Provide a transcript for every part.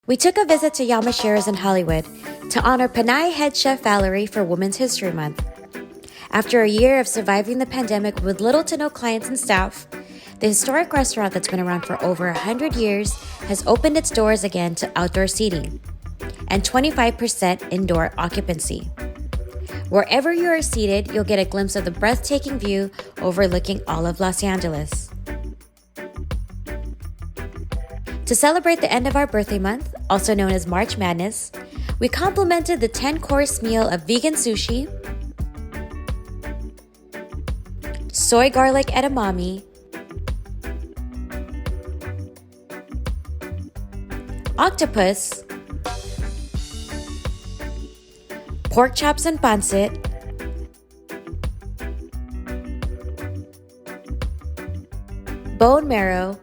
We took a visit to Yamashiro's in Hollywood to honor Panay head chef Vallerie for Women's History Month. After a year of surviving the pandemic with little to no clients and staff, the historic restaurant that's been around for over 100 years has opened its doors again to outdoor seating and 25% indoor occupancy. Wherever you are seated, you'll get a glimpse of the breathtaking view overlooking all of Los Angeles. To celebrate the end of our birthday month, also known as March Madness, we complimented the 10-course meal of vegan sushi, soy garlic edamame, octopus, pork chops and pancit, bone marrow,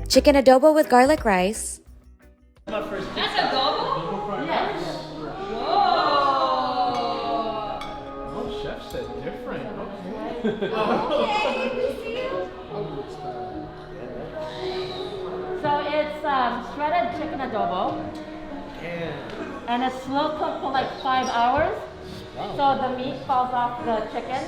chicken adobo with garlic rice, That's adobo? Yes. Whoa! Oh, chef said different. Okay. Okay, we see you. So it's shredded chicken adobo, and it's slow cooked for like 5 hours. So the meat falls off the chicken,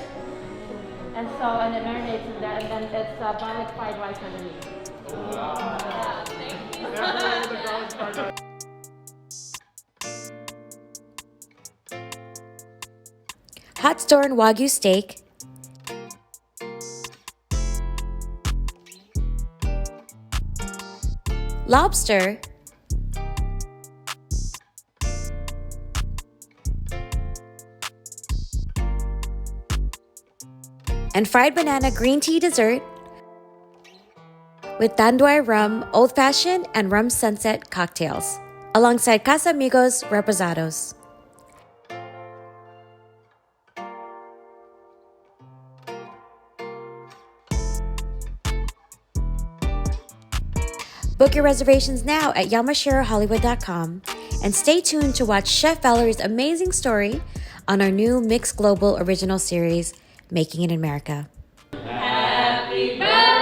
and it marinates in there, and then it's garlic fried rice underneath. Yeah, thank you. hot store and Wagyu steak, lobster, and fried banana green tea dessert with Tanduay rum, old fashioned, and rum sunset cocktails, alongside Casamigos reposados. Book your reservations now at yamashirohollywood.com and stay tuned to watch Chef Vallerie's amazing story on our new Mixed Global original series, Making It in America. Happy birthday!